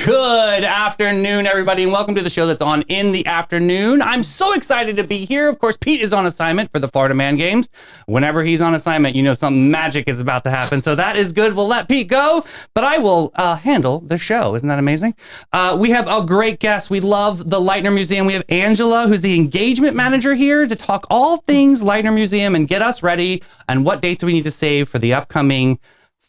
Good afternoon, everybody, and welcome to the show that's on in the afternoon. I'm so excited to be here. Of course, Pete is on assignment for the Florida Man Games. Whenever he's on assignment, you know some magic is about to happen, so that is good. We'll let Pete go, but I will handle the show. Isn't that amazing? We have a great guest. We love the Lightner Museum. We have Angela, who's the engagement manager here, to talk all things Lightner Museum and get us ready and what dates we need to save for the upcoming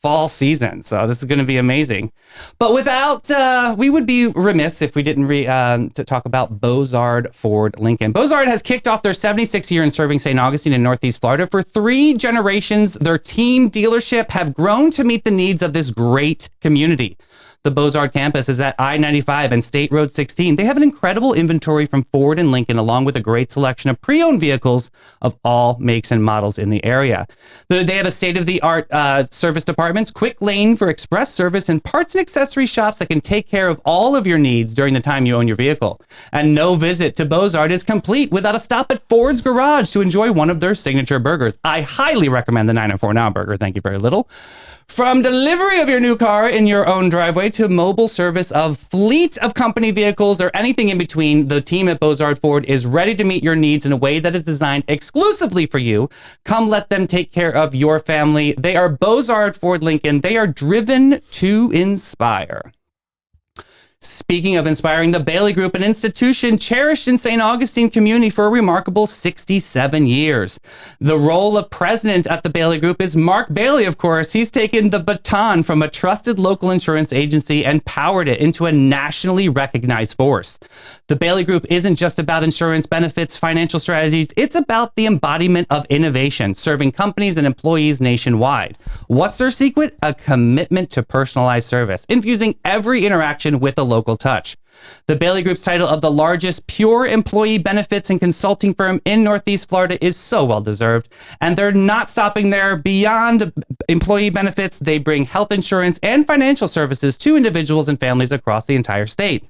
fall season. So this is going to be amazing. But without, we would be remiss if we didn't to talk about Bozard Ford Lincoln. Bozard has kicked off their 76th year in serving St. Augustine in Northeast Florida. For 3 generations, their team dealership have grown to meet the needs of this great community. The Bozard campus is at I-95 and State Road 16. They have an incredible inventory from Ford and Lincoln, along with a great selection of pre-owned vehicles of all makes and models in the area. They have a state-of-the-art service departments, quick lane for express service, and parts and accessory shops that can take care of all of your needs during the time you own your vehicle. And no visit to Bozard is complete without a stop at Ford's Garage to enjoy one of their signature burgers. I highly recommend the 904 Now burger. Thank you very little. From delivery of your new car in your own driveway to mobile service of fleet of company vehicles or anything in between, the team at Bozard Ford is ready to meet your needs in a way that is designed exclusively for you. Come let them take care of your family. They are Bozard Ford Lincoln. They are driven to inspire. Speaking of inspiring, the Bailey Group, an institution cherished in St. Augustine community for a remarkable 67 years. The role of president at the Bailey Group is Mark Bailey, of course. He's taken the baton from a trusted local insurance agency and powered it into a nationally recognized force. The Bailey Group isn't just about insurance benefits, financial strategies. It's about the embodiment of innovation, serving companies and employees nationwide. What's their secret? A commitment to personalized service, infusing every interaction with a local touch. The Bailey Group's title of the largest pure employee benefits and consulting firm in Northeast Florida is so well deserved. And they're not stopping there. Beyond employee benefits, they bring health insurance and financial services to individuals and families across the entire state.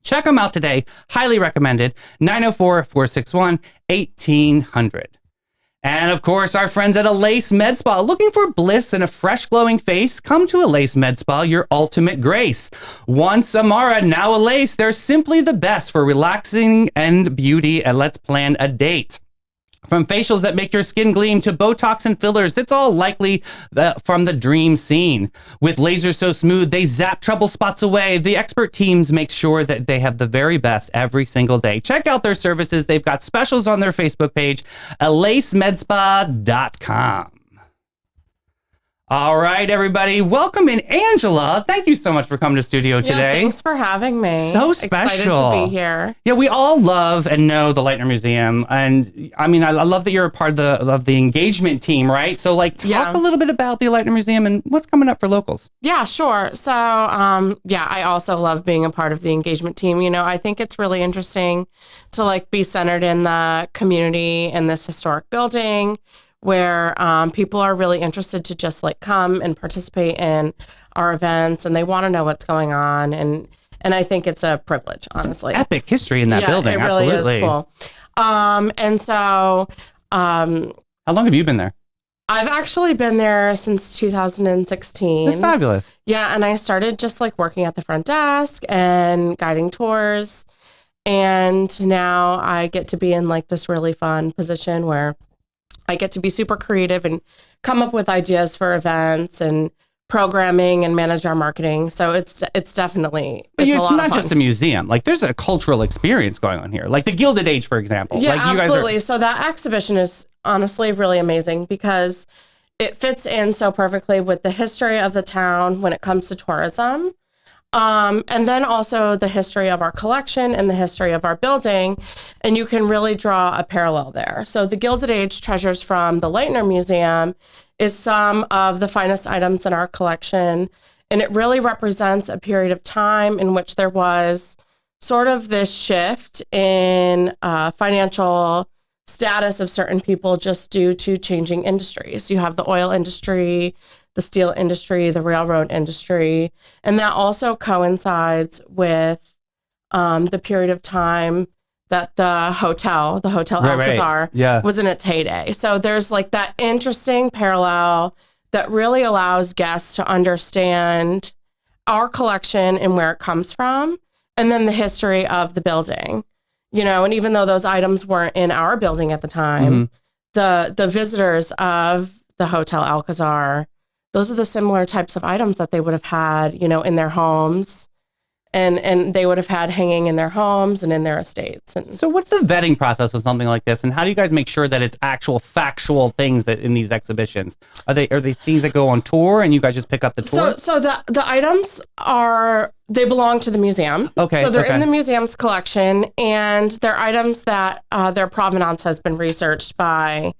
Check them out today. Highly recommended. 904-461-1800. And of course, our friends at Alace Med Spa. Looking for bliss and a fresh glowing face? Come to Alace Med Spa, your ultimate grace. Once Amara, now Alace. They're simply the best for relaxing and beauty, and let's plan a date. From facials that make your skin gleam to Botox and fillers, it's all likely from the dream scene. With lasers so smooth, they zap trouble spots away. The expert teams make sure that they have the very best every single day. Check out their services. They've got specials on their Facebook page, alacemedspa.com. All right, everybody. Welcome in, Angela. Thank you so much for coming to studio today. Yeah, thanks for having me. So special. Excited to be here. Yeah, we all love and know the Lightner Museum. And I mean, I love that you're a part of the engagement team, right? So like talk a little bit about the Lightner Museum and what's coming up for locals. Yeah, sure. So, I also love being a part of the engagement team. You know, I think it's really interesting to like be centered in the community in this historic building, where people are really interested to just like come and participate in our events, and they want to know what's going on. And I think it's a privilege, honestly. It's epic history in that building. It really Absolutely. is cool. And so... how long have you been there? I've actually been there since 2016. That's fabulous. Yeah, and I started just like working at the front desk and guiding tours. And now I get to be in like this really fun position where I get to be super creative and come up with ideas for events and programming and manage our marketing. So it's definitely, it's not just a museum. Like there's a cultural experience going on here. Like the Gilded Age, for example. Yeah, like, absolutely. So that exhibition is honestly really amazing because it fits in so perfectly with the history of the town when it comes to tourism. And then also the history of our collection and the history of our building. And you can really draw a parallel there. So the Gilded Age treasures from the Lightner Museum is some of the finest items in our collection. And it really represents a period of time in which there was sort of this shift in financial status of certain people just due to changing industries. You have the oil industry, the steel industry, the railroad industry, and that also coincides with the period of time that the Hotel Alcazar was in its heyday. So there's like that interesting parallel that really allows guests to understand our collection and where it comes from, and then the history of the building. And even though those items weren't in our building at the time, the visitors of the Hotel Alcazar, those are the similar types of items that they would have had, in their homes. And they would have had hanging in their homes and in their estates. And so what's the vetting process of something like this? And how do you guys make sure that it's actual factual things that in these exhibitions? Are they things that go on tour and you guys just pick up the tour? So the items they belong to the museum. Okay. So they're in the museum's collection, and they're items that their provenance has been researched by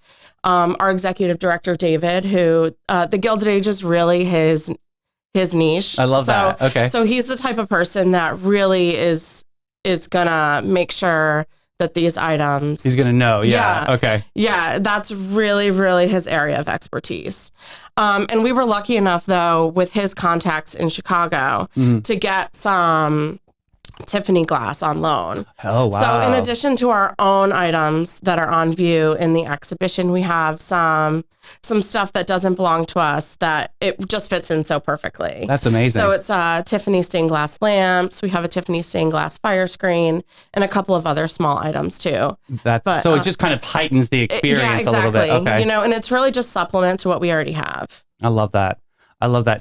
our executive director, David, who the Gilded Age is really his niche. I love that. Okay. So he's the type of person that really is gonna make sure that these items. He's gonna know. Yeah. Okay. Yeah, that's really, really his area of expertise. And we were lucky enough, though, with his contacts in Chicago, to get some Tiffany glass on loan. Oh, wow. So in addition to our own items that are on view in the exhibition, we have some stuff that doesn't belong to us that it just fits in so perfectly. That's amazing. So it's Tiffany stained glass lamps. We have a Tiffany stained glass fire screen and a couple of other small items too. So it just kind of heightens the experience a little bit. Okay. And it's really just supplement to what we already have. I love that.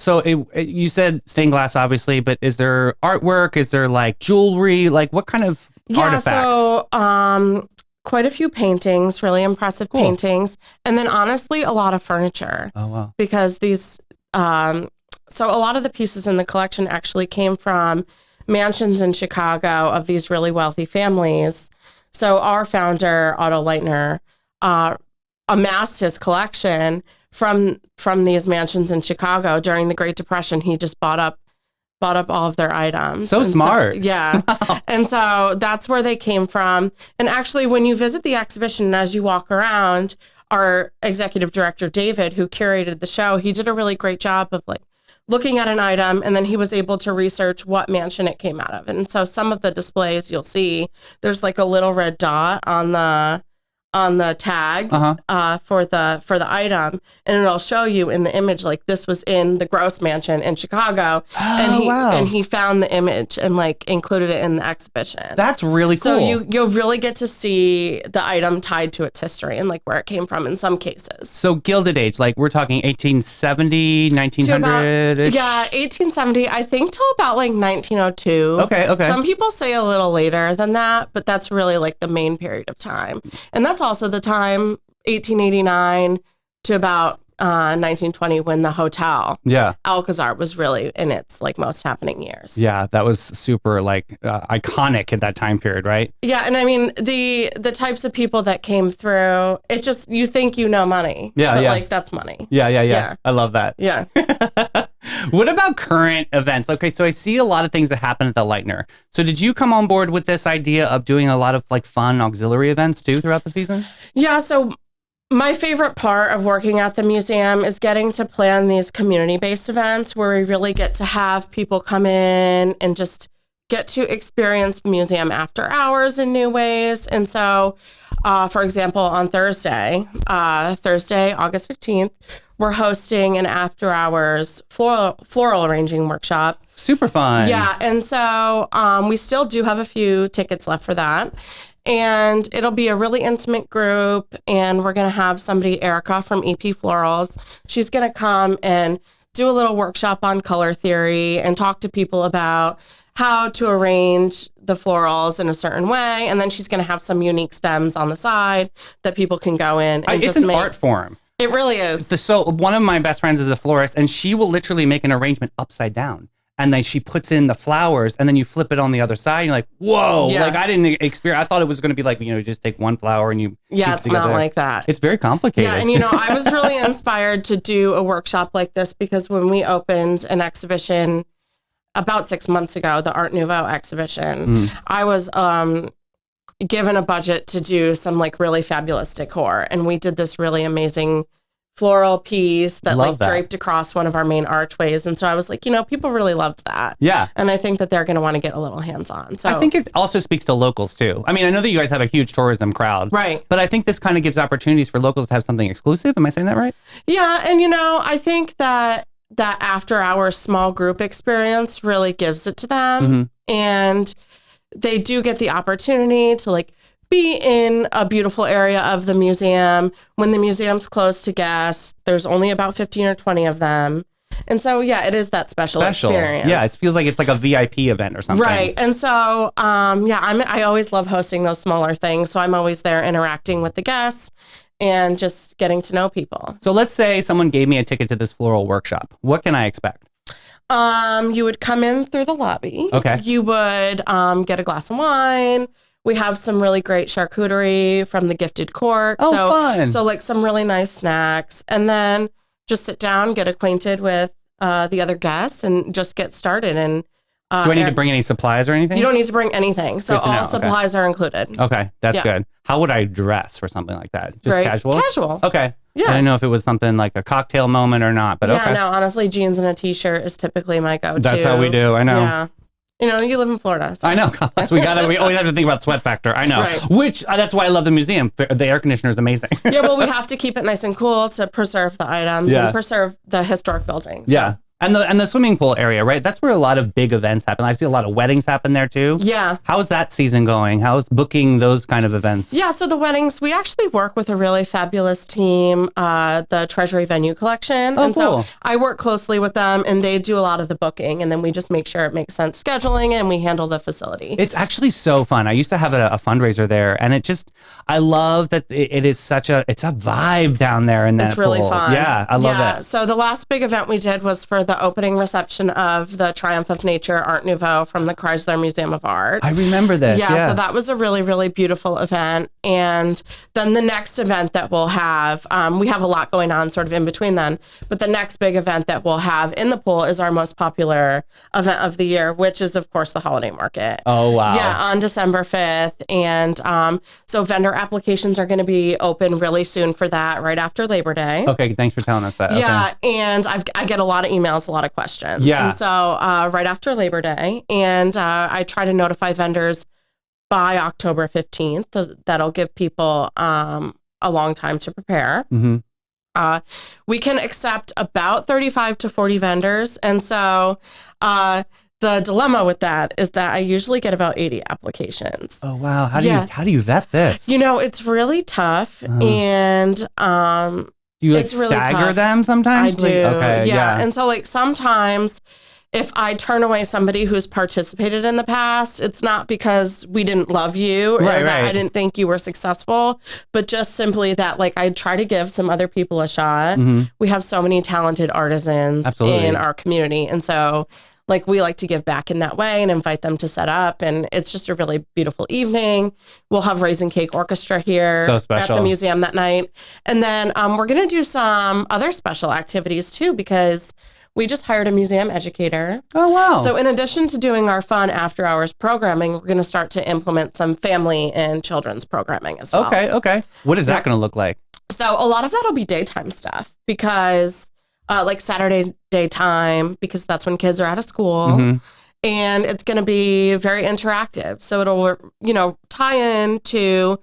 So you said stained glass, obviously, but is there artwork? Is there like jewelry? Like what kind of artifacts? So quite a few paintings, really impressive paintings. And then honestly, a lot of furniture. Oh, wow. Because these, so a lot of the pieces in the collection actually came from mansions in Chicago of these really wealthy families. So our founder, Otto Lightner, amassed his collection from these mansions in Chicago during the Great Depression. He just bought up all of their items. So smart. Yeah. And so that's where they came from. And actually, when you visit the exhibition and as you walk around, our executive director, David, who curated the show, he did a really great job of like looking at an item, and then he was able to research what mansion it came out of. And so some of the displays you'll see, there's like a little red dot on the tag for the item, and it'll show you in the image like this was in the Gross Mansion in Chicago. And he found the image and like included it in the exhibition. That's really cool. So you'll really get to see the item tied to its history and like where it came from in some cases. So Gilded Age, like we're talking 1870, 1900-ish? Yeah, 1870, I think till about like 1902. Okay. Some people say a little later than that, but that's really like the main period of time. And that's also the time, 1889 to about 1920, when the Hotel Alcazar was really in its like most happening years. Yeah, that was super like iconic at that time period, right? Yeah, and I mean the types of people that came through, it just, you think money. But like that's money. Yeah. I love that. Yeah. What about current events? Okay, so I see a lot of things that happen at the Lightner. So did you come on board with this idea of doing a lot of like fun auxiliary events too throughout the season? Yeah, so my favorite part of working at the museum is getting to plan these community-based events where we really get to have people come in and just get to experience the museum after hours in new ways. And so, for example, on Thursday, August 15th, we're hosting an after-hours floral arranging workshop. Super fun. Yeah, and so we still do have a few tickets left for that. And it'll be a really intimate group, and we're going to have somebody, Erica from EP Florals. She's going to come and do a little workshop on color theory and talk to people about how to arrange the florals in a certain way. And then she's going to have some unique stems on the side that people can go in and it's an art form. It really is. So one of my best friends is a florist, and she will literally make an arrangement upside down. And then she puts in the flowers, and then you flip it on the other side. And you're like, whoa! Yeah. Like I didn't experience. I thought it was going to be like, just take one flower and you. Yeah, it's not like that. It's very complicated. Yeah, and I was really inspired to do a workshop like this because when we opened an exhibition about 6 months ago, the Art Nouveau exhibition, I was given a budget to do some like really fabulous decor, and we did this really amazing floral piece that draped across one of our main archways. And so I was like, people really loved that. Yeah. And I think that they're going to want to get a little hands-on. So I think it also speaks to locals too. I mean, I know that you guys have a huge tourism crowd. Right. But I think this kind of gives opportunities for locals to have something exclusive. Am I saying that right? Yeah. And, I think that that after hours small group experience really gives it to them. And they do get the opportunity to like be in a beautiful area of the museum. When the museum's closed to guests, there's only about 15 or 20 of them. And so, yeah, it is that special experience. Yeah, it feels like it's like a VIP event or something. Right. And so, I always love hosting those smaller things. So I'm always there interacting with the guests and just getting to know people. So let's say someone gave me a ticket to this floral workshop. What can I expect? You would come in through the lobby. Okay. You would get a glass of wine. We have some really great charcuterie from the Gifted Cork. Oh, fun. So like some really nice snacks. And then just sit down, get acquainted with the other guests and just get started. And do I need to bring any supplies or anything? You don't need to bring anything. So all know. supplies are included. Okay, that's good. How would I dress for something like that? Just casual? Casual. Okay. Yeah. I didn't know if it was something like a cocktail moment or not, but okay. Yeah, no, honestly, jeans and a t-shirt is typically my go-to. That's how we do. I know. Yeah. You know, you live in Florida. So. I know. We always have to think about sweat factor. I know. Right. Which, that's why I love the museum. The air conditioner is amazing. Yeah, well, we have to keep it nice and cool to preserve the items and preserve the historic buildings. So. Yeah. And the swimming pool area, right? That's where a lot of big events happen. I see a lot of weddings happen there too. Yeah. How's that season going? How's booking those kind of events? Yeah, so the weddings, we actually work with a really fabulous team, the Treasury Venue Collection. Oh, and cool. so I work closely with them and they do a lot of the booking and then we just make sure it makes sense scheduling and we handle the facility. It's actually so fun. I used to have a fundraiser there and I love that it is it's a vibe down there in that It's really pool. fun. Yeah, I love it. So the last big event we did was for the opening reception of the Triumph of Nature Art Nouveau from the Chrysler Museum of Art. I remember this. Yeah, so that was a really, really beautiful event. And then the next event that we'll have, we have a lot going on sort of in between then, but the next big event that we'll have in the pool is our most popular event of the year, which is, of course, the holiday market. Oh, wow. Yeah, on December 5th. And so vendor applications are going to be open really soon for that, right after Labor Day. Okay, thanks for telling us that. Yeah, and I get a lot of emails, a lot of questions. Yeah. And so right after Labor Day, and I try to notify vendors by October 15th. So that'll give people a long time to prepare. Mm-hmm. We can accept about 35 to 40 vendors. And so the dilemma with that is that I usually get about 80 applications. Oh, wow. How do you vet this? You know, it's really tough. And do you it's really stagger tough. them sometimes? I do. Okay, yeah. And so like sometimes if I turn away somebody who's participated in the past, it's not because we didn't love you or that I didn't think you were successful, but just simply that like I try to give some other people a shot. Mm-hmm. We have so many talented artisans in our community. And so like we like to give back in that way and invite them to set up. And it's just a really beautiful evening. We'll have Raisin Cake Orchestra here at the museum that night. And then we're going to do some other special activities too, because we just hired a museum educator. Oh, wow. So in addition to doing our fun after hours programming, we're going to start to implement some family and children's programming as well. Okay. What is that going to look like? So a lot of that'll be daytime stuff because like Saturday daytime, because that's when kids are out of school. Mm-hmm. And it's going to be very interactive. So it'll, tie into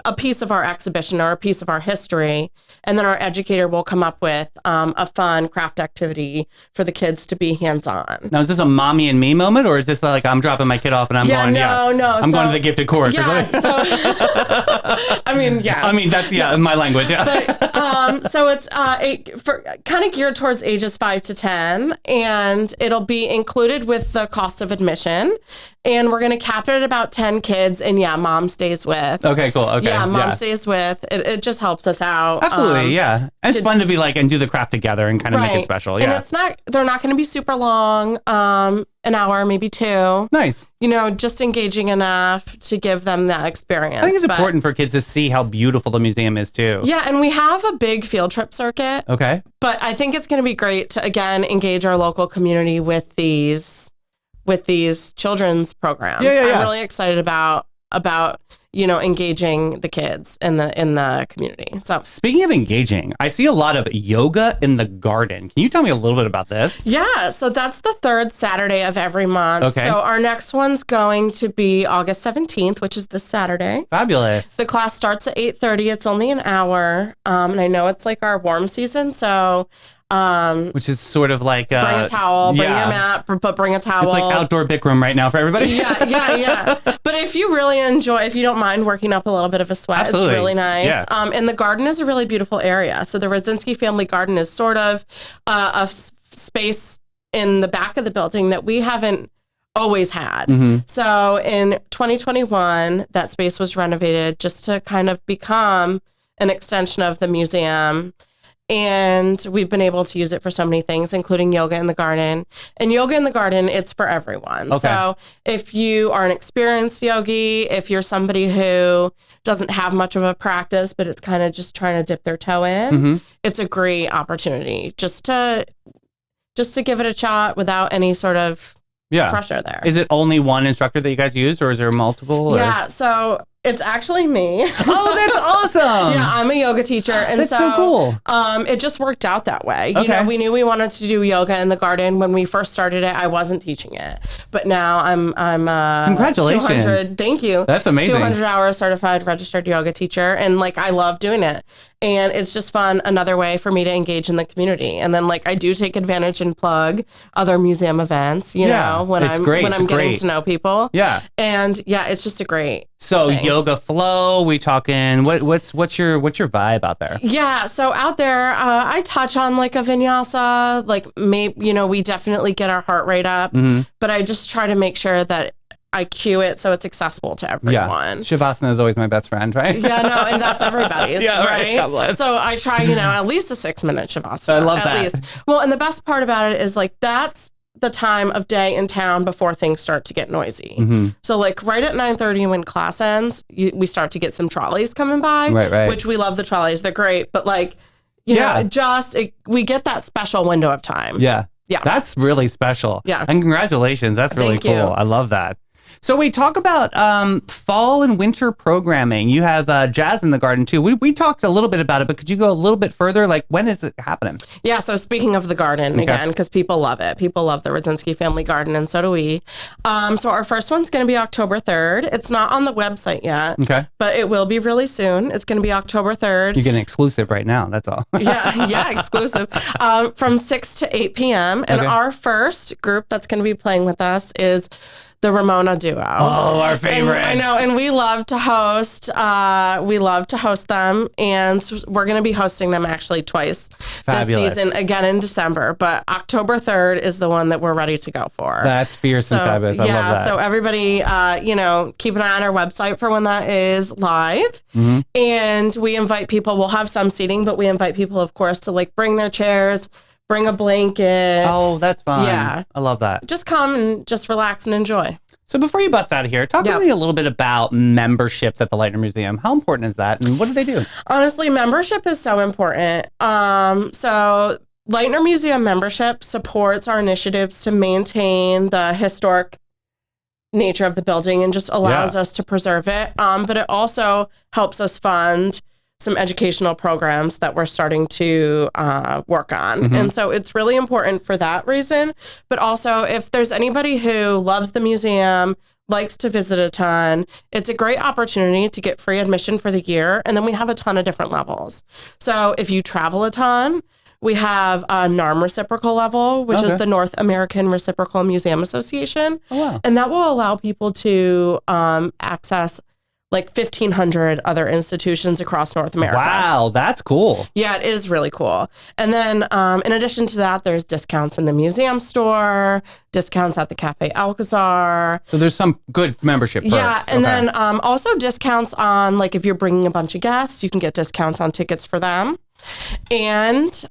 a piece of our exhibition or a piece of our history. And then our educator will come up with a fun craft activity for the kids to be hands-on. Now, is this a mommy and me moment, or is this like I'm dropping my kid off and I'm going to the Gifted Cork? Yeah, so, I mean, yes. I mean, that's, my language, yeah. But, so it's kind of geared towards ages 5 to 10, and it'll be included with the cost of admission. And we're going to cap it at about 10 kids. And mom stays with. Okay, cool. Okay. Yeah, mom stays with. It just helps us out. Absolutely, yeah. And it's fun to be like, and do the craft together and kind of make it special. Yeah. And they're not going to be super long, an hour, maybe 2. Nice. Just engaging enough to give them that experience. I think it's important for kids to see how beautiful the museum is too. Yeah, and we have a big field trip circuit. Okay. But I think it's going to be great to, again, engage our local community with these children's programs. Yeah. I'm really excited about engaging the kids in the community. So speaking of engaging, I see a lot of yoga in the garden. Can you tell me a little bit about this? Yeah, so that's the third Saturday of every month. Okay. So our next one's going to be August 17th, which is this Saturday. Fabulous. The class starts at 8:30. It's only an hour. And I know it's like our warm season, so Which is sort of like bring a towel, bring your mat, but bring a towel. It's like outdoor Bikram right now for everybody. Yeah. But if you really enjoy, if you don't mind working up a little bit of a sweat, Absolutely. it's really nice. Yeah. And the garden is a really beautiful area. So the Rodzinski family garden is sort of space in the back of the building that we haven't always had. So in 2021, that space was renovated just to kind of become an extension of the museum. And we've been able to use it for so many things, including yoga in the garden. And yoga in the garden, it's for everyone. Okay. So if you are an experienced yogi, if you're somebody who doesn't have much of a practice, but it's kind of just trying to dip their toe in, it's a great opportunity just to give it a shot without any sort of pressure there. Is it only one instructor that you guys use, or is there multiple? Yeah, so it's actually me. Oh, that's awesome. Yeah, I'm a yoga teacher. And that's so cool. It just worked out that way. You know, we knew we wanted to do yoga in the garden. When we first started it, I wasn't teaching it. But now I'm Congratulations. 200, thank you. That's amazing. 200-hour certified registered yoga teacher. And like, I love doing it. And it's just fun, another way for me to engage in the community. And then like, I do take advantage and plug other museum events, you know, when I'm getting to know people. Yeah. And yeah, it's just a great thing. Yoga flow, we talking, what's your vibe out there? Yeah. So out there, I touch on like a vinyasa, like maybe, you know, we definitely get our heart rate up, but I just try to make sure that I cue it so it's accessible to everyone. Yeah. Shavasana is always my best friend, right? Yeah, no, and that's everybody's, right? God bless. So I try, you know, at least a 6-minute Shavasana. I love that. At least. Well, and the best part about it is like that's the time of day in town before things start to get noisy. So like right at 9:30 when class ends, we start to get some trolleys coming by, right. Which we love the trolleys. They're great. But like, you know, we get that special window of time. Yeah. That's really special. Yeah. And congratulations. That's really Thank cool. you. I love that. So we talk about fall and winter programming. You have jazz in the garden too. We talked a little bit about it, but could you go a little bit further? Like, when is it happening? Yeah. So speaking of the garden again, because people love it. People love the Rodzinski family garden, and so do we. So our first one's going to be October 3rd. It's not on the website yet, but it will be really soon. It's going to be October 3rd. You're getting exclusive right now. That's all. yeah, exclusive. From 6 to 8 p.m. And our first group that's going to be playing with us is the Ramona duo. Oh, our favorite. I know, and we love to host. We love to host them, and we're going to be hosting them actually twice this season. Again in December, but October 3rd is the one that we're ready to go for. That's fierce and fabulous. I love that. So everybody, you know, keep an eye on our website for when that is live, and we invite people. We'll have some seating, but we invite people, of course, to like bring their chairs. Bring a blanket. Oh, that's fun. Yeah. I love that. Just come and just relax and enjoy. So before you bust out of here, talk to me a little bit about memberships at the Lightner Museum. How important is that, and what do they do? Honestly, membership is so important. So Lightner Museum membership supports our initiatives to maintain the historic nature of the building and just allows us to preserve it. But it also helps us fund some educational programs that we're starting to work on. And so it's really important for that reason. But also, if there's anybody who loves the museum, likes to visit a ton, it's a great opportunity to get free admission for the year. And then we have a ton of different levels. So if you travel a ton, we have a NARM reciprocal level, which is the North American Reciprocal Museum Association. Oh, wow. And that will allow people to access like 1,500 other institutions across North America. Wow, that's cool. Yeah, it is really cool. And then in addition to that, there's discounts in the museum store, discounts at the Cafe Alcazar. So there's some good membership perks. Yeah, and then also discounts on, like if you're bringing a bunch of guests, you can get discounts on tickets for them. And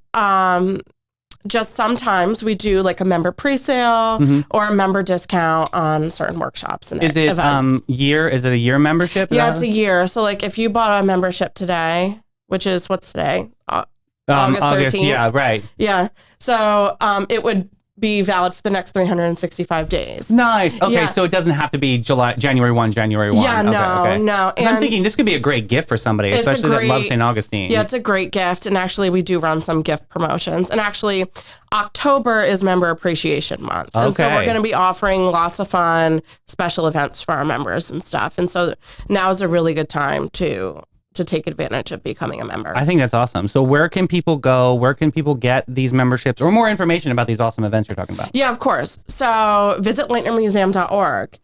just sometimes we do like a member pre-sale or a member discount on certain workshops and events. Is it a year membership? Yeah, it's a year. So like if you bought a membership today, which is what's today? August 13th. Yeah, right. Yeah. So it would be valid for the next 365 days. Nice. Okay, so it doesn't have to be January 1. Yeah, no. Because I'm thinking this could be a great gift for somebody, especially that loves St. Augustine. Yeah, it's a great gift. And actually, we do run some gift promotions. And actually, October is Member Appreciation Month. And so we're going to be offering lots of fun special events for our members and stuff. And so now is a really good time to to take advantage of becoming a member. I think that's awesome. So where can people go? Where can people get these memberships or more information about these awesome events you're talking about? Yeah, of course. So visit lightnermuseum.org.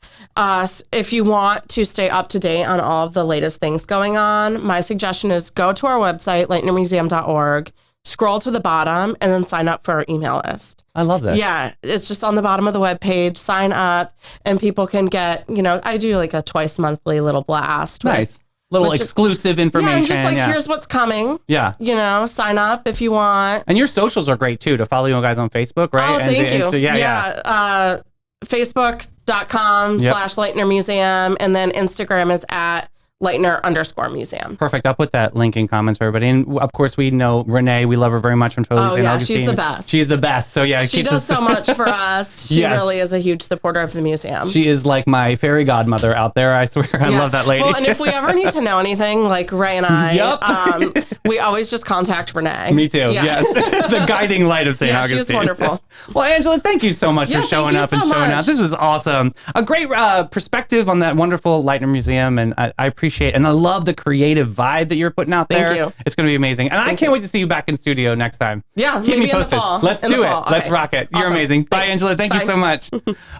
If you want to stay up to date on all of the latest things going on, my suggestion is go to our website, lightnermuseum.org, scroll to the bottom, and then sign up for our email list. I love this. Yeah, it's just on the bottom of the webpage. Sign up, and people can get, I do like a twice monthly little blast. Nice. Little exclusive information. Yeah, just like, here's what's coming. Yeah. Sign up if you want. And your socials are great, too, to follow you guys on Facebook, right? Oh, thank you. So, yeah. Facebook.com/Lightner Museum, and then Instagram is at Lightner_museum. Perfect. I'll put that link in comments for everybody. And of course, we know Renee. We love her very much from Totally St. Augustine. She's the best. She's the best. So yeah, she does so much for us. She really is a huge supporter of the museum. She is like my fairy godmother out there. I swear. I love that lady. Well, and if we ever need to know anything, like Ray and I, we always just contact Renee. Me too. Yeah. Yes. The guiding light of St. Augustine. She's wonderful. Well, Angela, thank you so much for showing up and showing out. This was awesome. A great perspective on that wonderful Lightner Museum, and I appreciate it. And I love the creative vibe that you're putting out there. Thank you. It's going to be amazing. And I can't wait to see you back in studio next time. Yeah, keep me posted. In the fall. Let's do it. Okay. Let's rock it. You're amazing. Thanks. Bye, Angela. Thank you so much.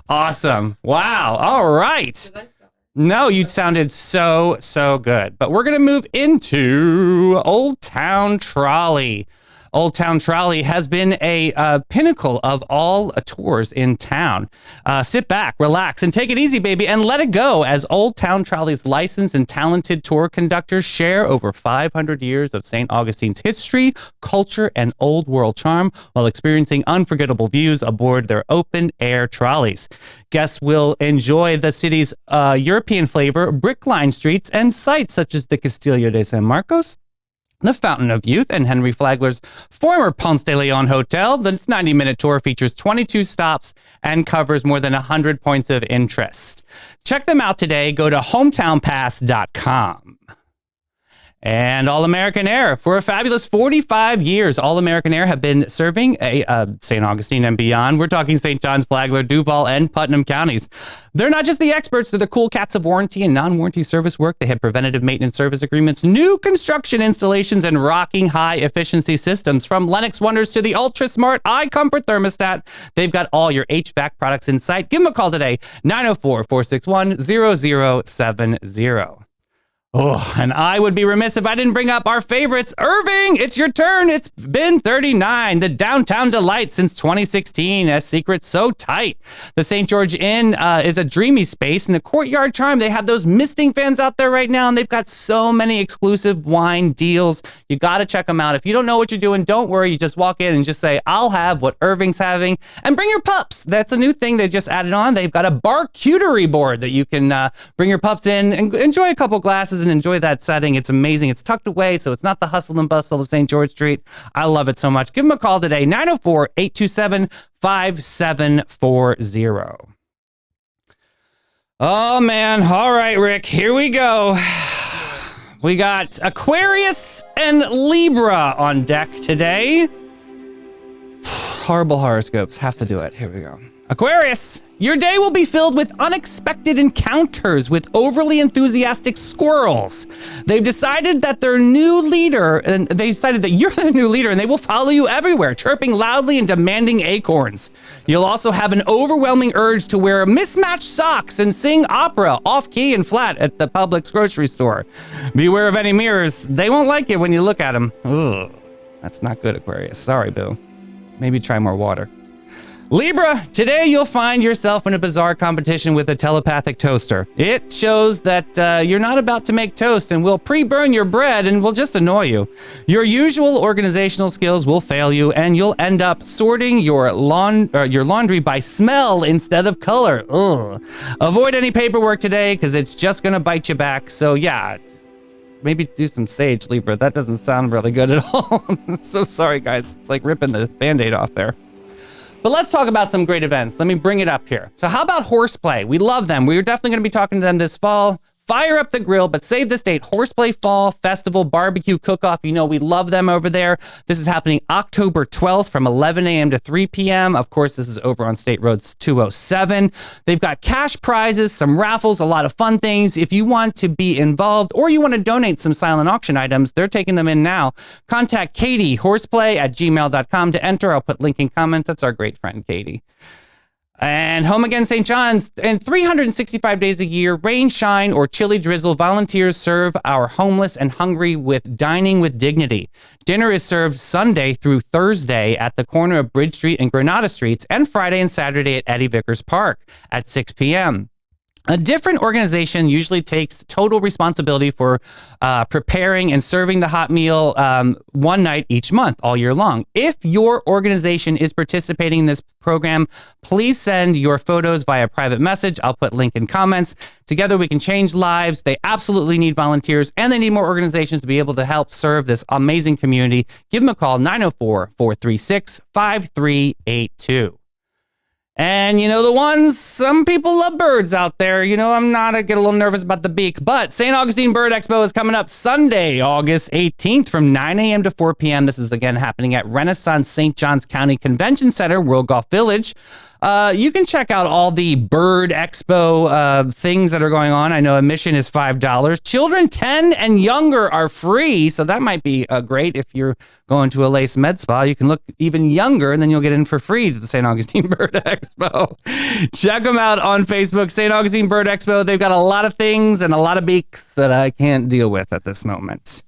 Awesome. Wow. All right. No, you sounded so good. But we're going to move into Old Town Trolley. Old Town Trolley has been a pinnacle of all tours in town. Sit back, relax, and take it easy, baby, and let it go as Old Town Trolley's licensed and talented tour conductors share over 500 years of St. Augustine's history, culture, and old world charm while experiencing unforgettable views aboard their open-air trolleys. Guests will enjoy the city's European flavor, brick-lined streets, and sites such as the Castillo de San Marcos, the Fountain of Youth, and Henry Flagler's former Ponce de Leon Hotel. The 90-minute tour features 22 stops and covers more than 100 points of interest. Check them out today. Go to hometownpass.com. And All-American Air. For a fabulous 45 years, All-American Air have been serving St. Augustine and beyond. We're talking St. John's, Flagler, Duval, and Putnam counties. They're not just the experts. They're the cool cats of warranty and non-warranty service work. They have preventative maintenance service agreements, new construction installations, and rocking high-efficiency systems. From Lennox Wonders to the ultra-smart iComfort thermostat, they've got all your HVAC products in sight. Give them a call today, 904-461-0070. Oh, and I would be remiss if I didn't bring up our favorites. Irving, it's your turn. It's been 39. The downtown delight since 2016. A secret so tight. The St. George Inn is a dreamy space. And the Courtyard Charm, they have those misting fans out there right now. And they've got so many exclusive wine deals. You got to check them out. If you don't know what you're doing, don't worry. You just walk in and just say, I'll have what Irving's having. And bring your pups. That's a new thing they just added on. They've got a barcuterie board that you can bring your pups in and enjoy a couple glasses and enjoy that setting. It's amazing. It's tucked away, so it's not the hustle and bustle of St. George Street. I love it so much. Give them a call today, 904-827-5740. Oh, man. All right, Rick, here we go. We got Aquarius and Libra on deck today. Horrible horoscopes. Have to do it. Here we go. Aquarius, your day will be filled with unexpected encounters with overly enthusiastic squirrels. They've decided that their new leader, and they decided that you're the new leader, and they will follow you everywhere, chirping loudly and demanding acorns. You'll also have an overwhelming urge to wear mismatched socks and sing opera off-key and flat at the Publix grocery store. Beware of any mirrors. They won't like it when you look at them. Ugh, that's not good, Aquarius. Sorry, boo. Maybe try more water. Libra, today you'll find yourself in a bizarre competition with a telepathic toaster. It shows that you're not about to make toast and will pre-burn your bread and will just annoy you. Your usual organizational skills will fail you and you'll end up sorting your laundry by smell instead of color. Ugh. Avoid any paperwork today because it's just going to bite you back. So yeah, maybe do some sage, Libra. That doesn't sound really good at all. I'm so sorry, guys. It's like ripping the Band-Aid off there. But let's talk about some great events. Let me bring it up here. So how about horseplay? We love them. We're definitely going to be talking to them this fall. Fire up the grill, but save this date. Horseplay Fall Festival Barbecue Cook-Off. You know we love them over there. This is happening October 12th from 11 a.m. to 3 p.m. Of course, this is over on State Road 207. They've got cash prizes, some raffles, a lot of fun things. If you want to be involved or you want to donate some silent auction items, they're taking them in now. Contact Katie, horseplay@gmail.com to enter. I'll put link in comments. That's our great friend, Katie. And Home Again St. John's, and 365 days a year, rain, shine, or chilly drizzle, volunteers serve our homeless and hungry with Dining with Dignity. Dinner is served Sunday through Thursday at the corner of Bridge Street and Granada Streets, and Friday and Saturday at Eddie Vickers Park at 6 p.m. A different organization usually takes total responsibility for preparing and serving the hot meal one night each month, all year long. If your organization is participating in this program, please send your photos via private message. I'll put link in comments. Together we can change lives. They absolutely need volunteers, and they need more organizations to be able to help serve this amazing community. Give them a call, 904-436-5382. And, you know, the ones, some people love birds out there. You know, I get a little nervous about the beak, but St. Augustine Bird Expo is coming up Sunday, August 18th from 9 a.m. to 4 p.m. This is again happening at Renaissance St. Johns County Convention Center, World Golf Village. You can check out all the Bird Expo things that are going on. I know admission is $5. Children 10 and younger are free, so that might be great if you're going to a Lace Med Spa. You can look even younger, and then you'll get in for free to the St. Augustine Bird Expo. Check them out on Facebook, St. Augustine Bird Expo. They've got a lot of things and a lot of beaks that I can't deal with at this moment.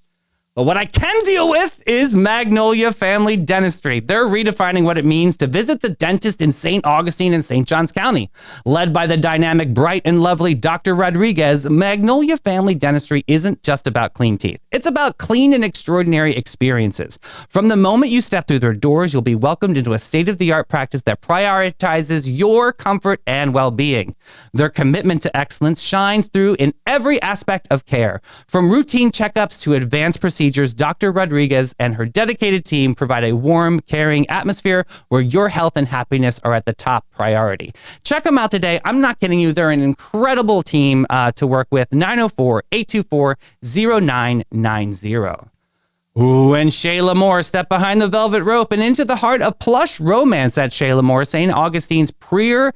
But what I can deal with is Magnolia Family Dentistry. They're redefining what it means to visit the dentist in St. Augustine and St. Johns County. Led by the dynamic, bright, and lovely Dr. Rodriguez, Magnolia Family Dentistry isn't just about clean teeth. It's about clean and extraordinary experiences. From the moment you step through their doors, you'll be welcomed into a state-of-the-art practice that prioritizes your comfort and well-being. Their commitment to excellence shines through in every aspect of care. From routine checkups to advanced procedures, Dr. Rodriguez and her dedicated team provide a warm, caring atmosphere where your health and happiness are at the top priority. Check them out today. I'm not kidding you. They're an incredible team to work with. 904-824-0990. Ooh, and Shayla Moore stepped behind the velvet rope and into the heart of plush romance at Shayla Moore, St. Augustine's premier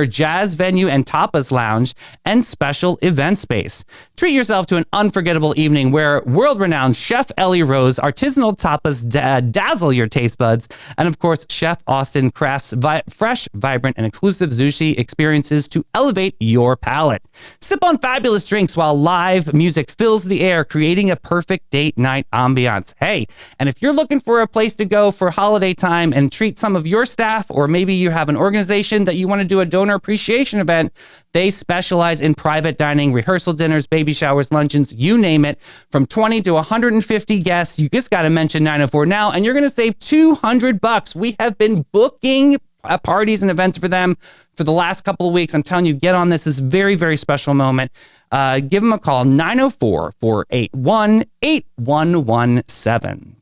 jazz venue and tapas lounge and special event space. Treat yourself to an unforgettable evening where world-renowned Chef Ellie Rose artisanal tapas dazzle your taste buds, and of course, Chef Austin crafts fresh, vibrant, and exclusive sushi experiences to elevate your palate. Sip on fabulous drinks while live music fills the air, creating a perfect date night ambiance. Hey, and if you're looking for a place to go for holiday time and treat some of your staff, or maybe you have an organization that you want to do a donor appreciation event, they specialize in private dining, rehearsal dinners, baby showers, luncheons, you name it. From 20 to 150 guests, you just got to mention 904 now, and you're going to save $200. We have been booking parties and events for them for the last couple of weeks. I'm telling you, get on this. This is a very, very special moment. Give them a call, 904-481-8117.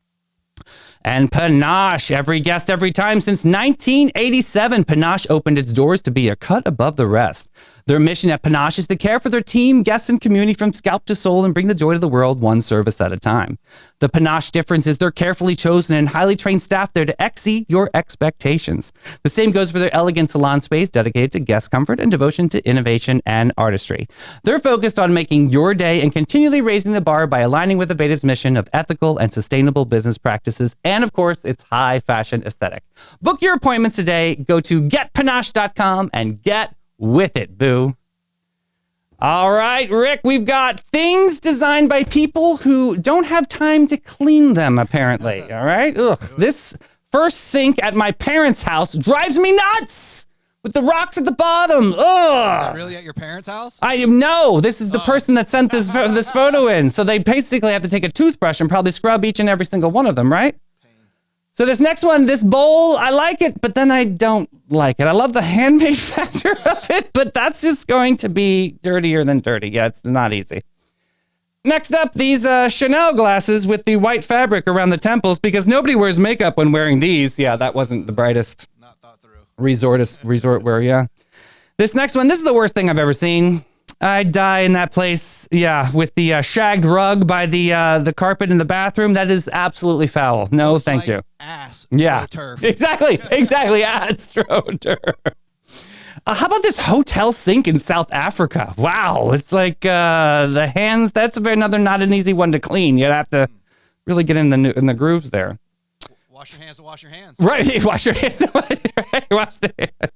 And Panache, every guest, every time since 1987, Panache opened its doors to be a cut above the rest. Their mission at Panache is to care for their team, guests, and community from scalp to soul and bring the joy to the world one service at a time. The Panache difference is their carefully chosen and highly trained staff there to exceed your expectations. The same goes for their elegant salon space dedicated to guest comfort and devotion to innovation and artistry. They're focused on making your day and continually raising the bar by aligning with Aveda's mission of ethical and sustainable business practices and, of course, its high fashion aesthetic. Book your appointments today. Go to getpanache.com and get with it, boo. All right, Rick, we've got things designed by people who don't have time to clean them, apparently. All right? Ugh. This first sink at my parents' house drives me nuts with the rocks at the bottom. Ugh. Is that really at your parents' house? No, this is the person that sent this photo in. So they basically have to take a toothbrush and probably scrub each and every single one of them, right? So this next one, this bowl, I like it, but then I don't like it. I love the handmade factor of it, but that's just going to be dirtier than dirty. Yeah, it's not easy. Next up, these Chanel glasses with the white fabric around the temples, because nobody wears makeup when wearing these. Yeah, that wasn't the brightest. Not thought through. Resort wear, yeah. This next one, this is the worst thing I've ever seen. I'd die in that place. Yeah, with the shagged rug by the carpet in the bathroom. That is absolutely foul. No, Looks thank like you. Ass. Yeah, Turf. exactly. AstroTurf. How about this hotel sink in South Africa? Wow, it's like the hands. That's another not an easy one to clean. You'd have to really get in the grooves there. Wash your hands to wash your hands. Right, wash your hands. Wash the hands.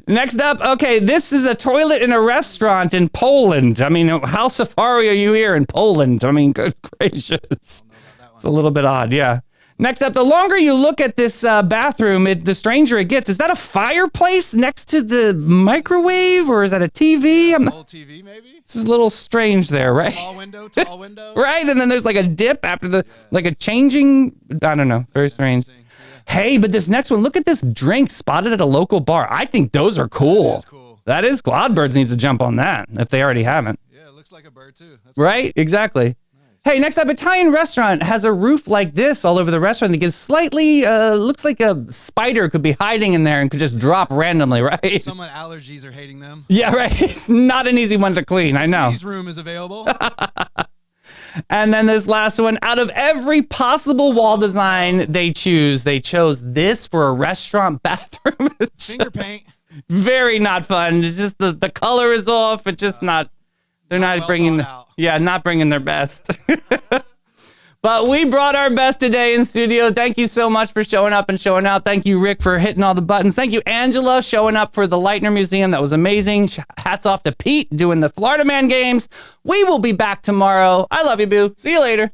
Next up, okay, this is a toilet in a restaurant in Poland. I mean, how safari are you here in Poland? I mean, good gracious. It's a little bit odd, yeah. Next up, the longer you look at this bathroom, the stranger it gets. Is that a fireplace next to the microwave, or is that a TV? Old TV, maybe? It's a little strange there, right? Small window, tall window. Right, and then there's like a dip after like a changing, I don't know, very strange. Hey, but this next one, look at this drink spotted at a local bar. I think those are cool. That is cool. Oddbirds needs to jump on that if they already haven't. Yeah, it looks like a bird too. That's right? Cool. Exactly. Nice. Hey, next up, Italian restaurant has a roof like this all over the restaurant that gives slightly, looks like a spider could be hiding in there and could just drop randomly, right? Someone allergies are hating them. Yeah, right. It's not an easy one to clean, I know. Sneeze room is available. And then this last one, out of every possible wall design they chose this for a restaurant bathroom. Finger paint. Very not fun. It's just the color is off. It's just not, they're not well bringing, not bringing their best. But we brought our best today in studio. Thank you so much for showing up and showing out. Thank you, Rick, for hitting all the buttons. Thank you, Angela, showing up for the Lightner Museum. That was amazing. Hats off to Pete doing the Florida Man games. We will be back tomorrow. I love you, boo. See you later.